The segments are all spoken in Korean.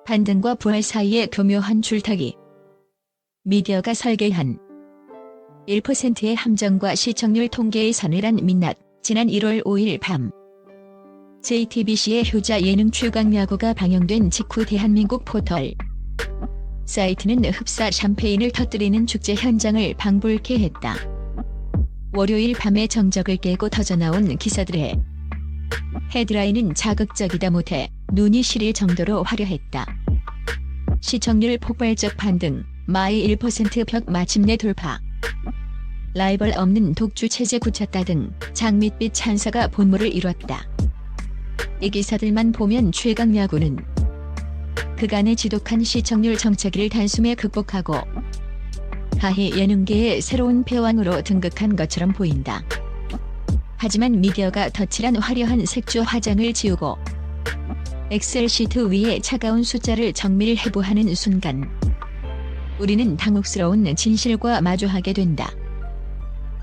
반등과 부활 사이의 교묘한 줄타기. 미디어가 설계한 1%의 함정과 시청률 통계의 서늘한 민낯. 지난 1월 5일 밤 JTBC의 효자 예능 최강야구가 방영된 직후 대한민국 포털 사이트는 흡사 샴페인을 터뜨리는 축제 현장을 방불케 했다. 월요일 밤에 정적을 깨고 터져나온 기사들의 헤드라인은 자극적이다 못해 눈이 시릴 정도로 화려했다. 시청률 폭발적 반등, 마이 1% 벽 마침내 돌파, 라이벌 없는 독주 체제 굳혔다 등 장밋빛 찬사가 본물을 이뤘다. 이 기사들만 보면 최강야구는 그간의 지독한 시청률 정체기를 단숨에 극복하고 가히 예능계의 새로운 패왕으로 등극한 것처럼 보인다. 하지만 미디어가 덧칠한 화려한 색조 화장을 지우고 엑셀 시트 위에 차가운 숫자를 정밀 해부하는 순간 우리는 당혹스러운 진실과 마주하게 된다.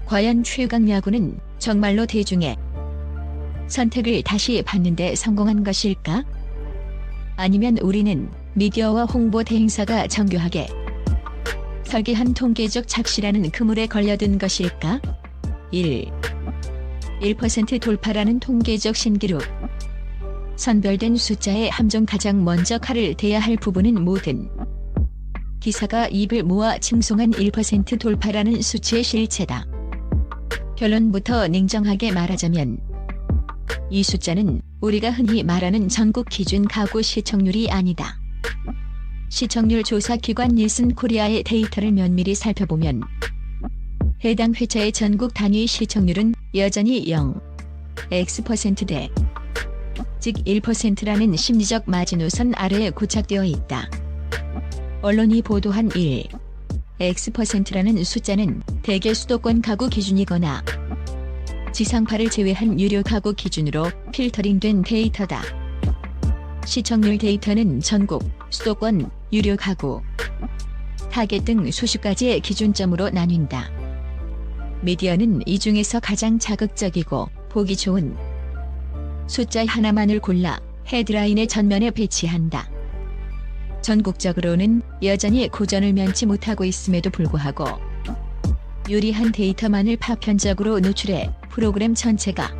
과연 최강야구는 정말로 대중의 선택을 다시 받는 데 성공한 것일까? 아니면 우리는 미디어와 홍보 대행사가 정교하게 설계한 통계적 착시라는 그물에 걸려든 것일까? 1% 돌파라는 통계적 신기록. 선별된 숫자의 함정. 가장 먼저 칼을 대야 할 부분은 모든 기사가 입을 모아 칭송한 1% 돌파라는 수치의 실체다. 결론부터 냉정하게 말하자면 이 숫자는 우리가 흔히 말하는 전국 기준 가구 시청률이 아니다. 시청률 조사 기관 닐슨 코리아의 데이터를 면밀히 살펴보면 해당 회차의 전국 단위 시청률은 여전히 0%대, 즉 1%라는 심리적 마지노선 아래에 고착되어 있다. 언론이 보도한 1%라는 숫자는 대개 수도권 가구 기준이거나 지상파를 제외한 유료 가구 기준으로 필터링된 데이터다. 시청률 데이터는 전국, 수도권, 유료 가구, 타겟 등 수십 가지의 기준점으로 나뉜다. 미디어는 이 중에서 가장 자극적이고 보기 좋은 숫자 하나만을 골라 헤드라인의 전면에 배치한다. 전국적으로는 여전히 고전을 면치 못하고 있음에도 불구하고 유리한 데이터만을 파편적으로 노출해 프로그램 전체가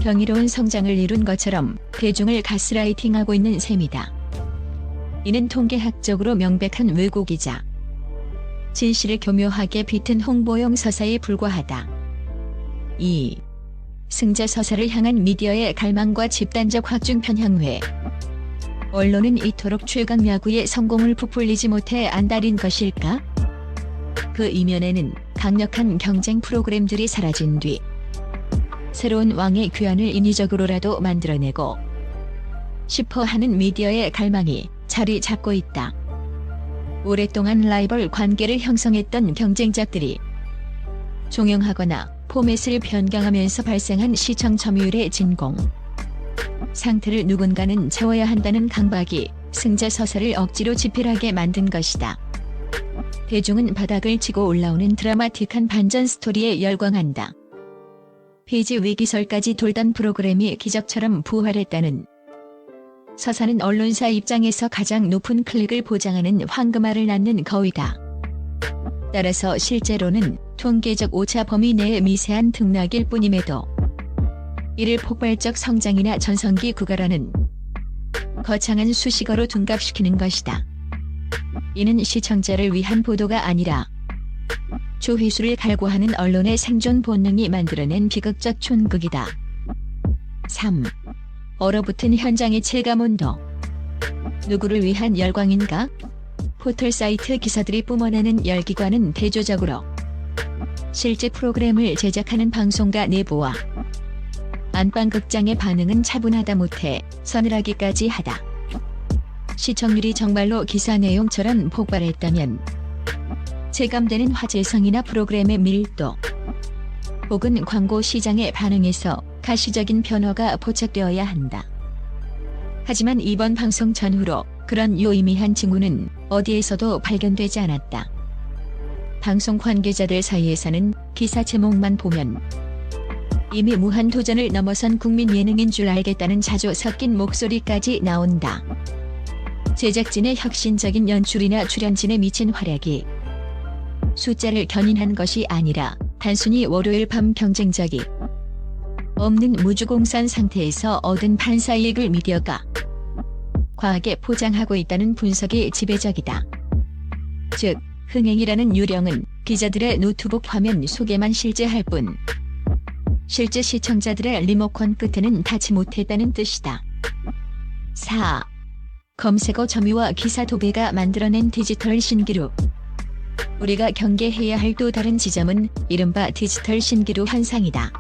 경이로운 성장을 이룬 것처럼 대중을 가스라이팅하고 있는 셈이다. 이는 통계학적으로 명백한 왜곡이자 진실을 교묘하게 비튼 홍보용 서사에 불과하다. 2. 승자 서사를 향한 미디어의 갈망과 집단적 확증 편향회. 언론은 이토록 최강야구의 성공을 부풀리지 못해 안달인 것일까? 그 이면에는 강력한 경쟁 프로그램들이 사라진 뒤 새로운 왕의 귀환을 인위적으로라도 만들어내고 싶어 하는 미디어의 갈망이 자리 잡고 있다. 오랫동안 라이벌 관계를 형성했던 경쟁작들이 종영하거나 포맷을 변경하면서 발생한 시청 점유율의 진공 상태를 누군가는 채워야 한다는 강박이 승자 서사를 억지로 지필하게 만든 것이다. 대중은 바닥을 치고 올라오는 드라마틱한 반전 스토리에 열광한다. 페이지 위기설까지 돌던 프로그램이 기적처럼 부활했다는 서사는 언론사 입장에서 가장 높은 클릭을 보장하는 황금알을 낳는 거위다. 따라서 실제로는 통계적 오차 범위 내의 미세한 등락일 뿐임에도 이를 폭발적 성장이나 전성기 구가라는 거창한 수식어로 둔갑시키는 것이다. 이는 시청자를 위한 보도가 아니라 조회수를 갈구하는 언론의 생존 본능이 만들어낸 비극적 촌극이다. 3. 얼어붙은 현장의 체감온도. 누구를 위한 열광인가? 포털 사이트 기사들이 뿜어내는 열기관은 대조적으로 실제 프로그램을 제작하는 방송가 내부와 안방극장의 반응은 차분하다 못해 서늘하기까지 하다. 시청률이 정말로 기사 내용처럼 폭발했다면 체감되는 화제성이나 프로그램의 밀도 혹은 광고 시장의 반응에서 가시적인 변화가 포착되어야 한다. 하지만 이번 방송 전후로 그런 유의미한 징후는 어디에서도 발견되지 않았다. 방송 관계자들 사이에서는 기사 제목만 보면 이미 무한도전을 넘어선 국민 예능인 줄 알겠다는 자주 섞인 목소리까지 나온다. 제작진의 혁신적인 연출이나 출연진의 미친 활약이 숫자를 견인한 것이 아니라 단순히 월요일 밤 경쟁작이 없는 무주공산 상태에서 얻은 판사이익을 미디어가 과하게 포장하고 있다는 분석이 지배적이다. 즉, 흥행이라는 유령은 기자들의 노트북 화면 속에만 실제할 뿐 실제 시청자들의 리모컨 끝에는 닿지 못했다는 뜻이다. 4. 검색어 점유와 기사 도배가 만들어낸 디지털 신기루. 우리가 경계해야 할 또 다른 지점은 이른바 디지털 신기루 현상이다.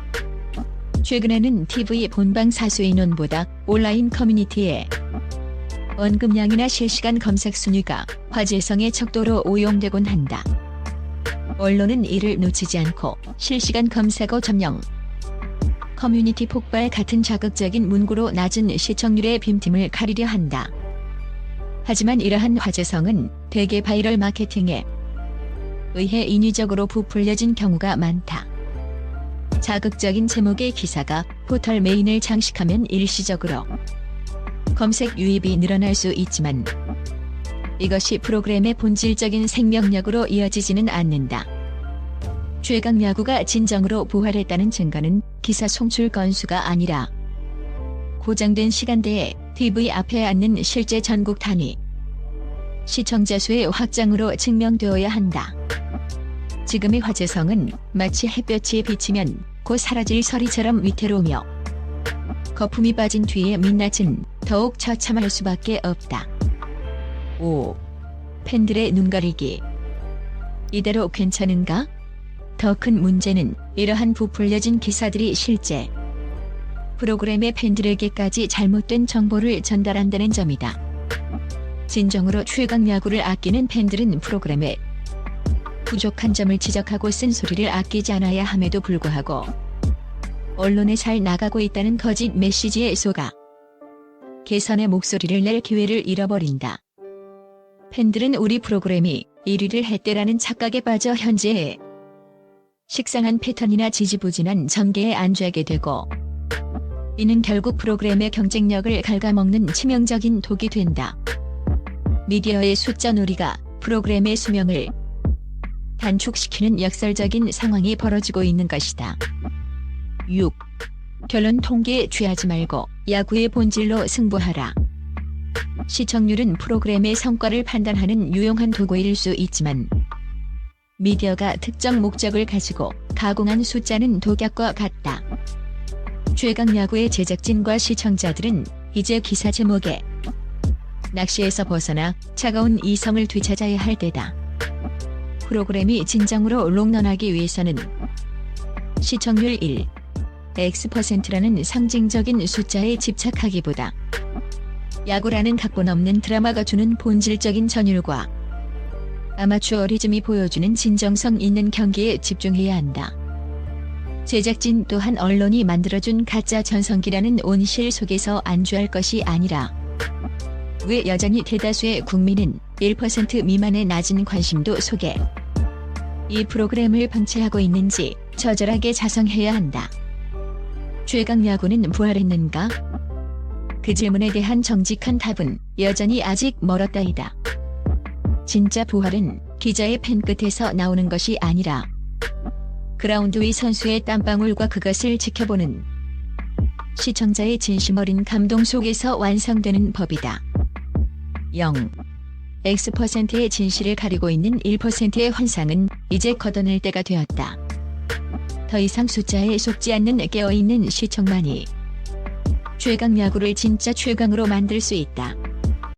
최근에는 TV 본방 사수 인원보다 온라인 커뮤니티에 언급량이나 실시간 검색 순위가 화제성의 척도로 오용되곤 한다. 언론은 이를 놓치지 않고 실시간 검색어 점령, 커뮤니티 폭발 같은 자극적인 문구로 낮은 시청률의 빈틈을 가리려 한다. 하지만 이러한 화제성은 대개 바이럴 마케팅에 의해 인위적으로 부풀려진 경우가 많다. 자극적인 제목의 기사가 포털 메인을 장식하면 일시적으로 검색 유입이 늘어날 수 있지만 이것이 프로그램의 본질적인 생명력으로 이어지지는 않는다. 최강 야구가 진정으로 부활했다는 증거는 기사 송출 건수가 아니라 고정된 시간대에 TV 앞에 앉는 실제 전국 단위 시청자 수의 확장으로 증명되어야 한다. 지금의 화제성은 마치 햇볕이 비치면 곧 사라질 서리처럼 위태로우며 거품이 빠진 뒤의 민낯은 더욱 처참할 수밖에 없다. 5. 팬들의 눈가리기. 이대로 괜찮은가? 더 큰 문제는 이러한 부풀려진 기사들이 실제 프로그램의 팬들에게까지 잘못된 정보를 전달한다는 점이다. 진정으로 최강 야구를 아끼는 팬들은 프로그램에 부족한 점을 지적하고 쓴소리를 아끼지 않아야 함에도 불구하고 언론에 잘 나가고 있다는 거짓 메시지에 속아 개선의 목소리를 낼 기회를 잃어버린다. 팬들은 우리 프로그램이 1위를 했대라는 착각에 빠져 현재의 식상한 패턴이나 지지부진한 전개에 안주하게 되고 이는 결국 프로그램의 경쟁력을 갉아먹는 치명적인 독이 된다. 미디어의 숫자 놀이가 프로그램의 수명을 단축시키는 역설적인 상황이 벌어지고 있는 것이다. 6. 결론 통계에 취하지 말고 야구의 본질로 승부하라. 시청률은 프로그램의 성과를 판단하는 유용한 도구일 수 있지만 미디어가 특정 목적을 가지고 가공한 숫자는 독약과 같다. 최강 야구의 제작진과 시청자들은 이제 기사 제목에 낚시에서 벗어나 차가운 이성을 되찾아야 할 때다. 프로그램이 진정으로 롱런하기 위해서는 시청률 1, X%라는 상징적인 숫자에 집착하기보다 야구라는 각본 없는 드라마가 주는 본질적인 전율과 아마추어리즘이 보여주는 진정성 있는 경기에 집중해야 한다. 제작진 또한 언론이 만들어준 가짜 전성기라는 온실 속에서 안주할 것이 아니라 왜 여전히 대다수의 국민은 1% 미만의 낮은 관심도 속에 이 프로그램을 방치하고 있는지 처절하게 자성해야 한다. 최강 야구는 부활했는가? 그 질문에 대한 정직한 답은 여전히 아직 멀었다이다. 진짜 부활은 기자의 펜 끝에서 나오는 것이 아니라 그라운드 위 선수의 땀방울과 그것을 지켜보는 시청자의 진심 어린 감동 속에서 완성되는 법이다. 0. X%의 진실을 가리고 있는 1%의 환상은 이제 걷어낼 때가 되었다. 더 이상 숫자에 속지 않는 깨어있는 시청만이 최강 야구를 진짜 최강으로 만들 수 있다.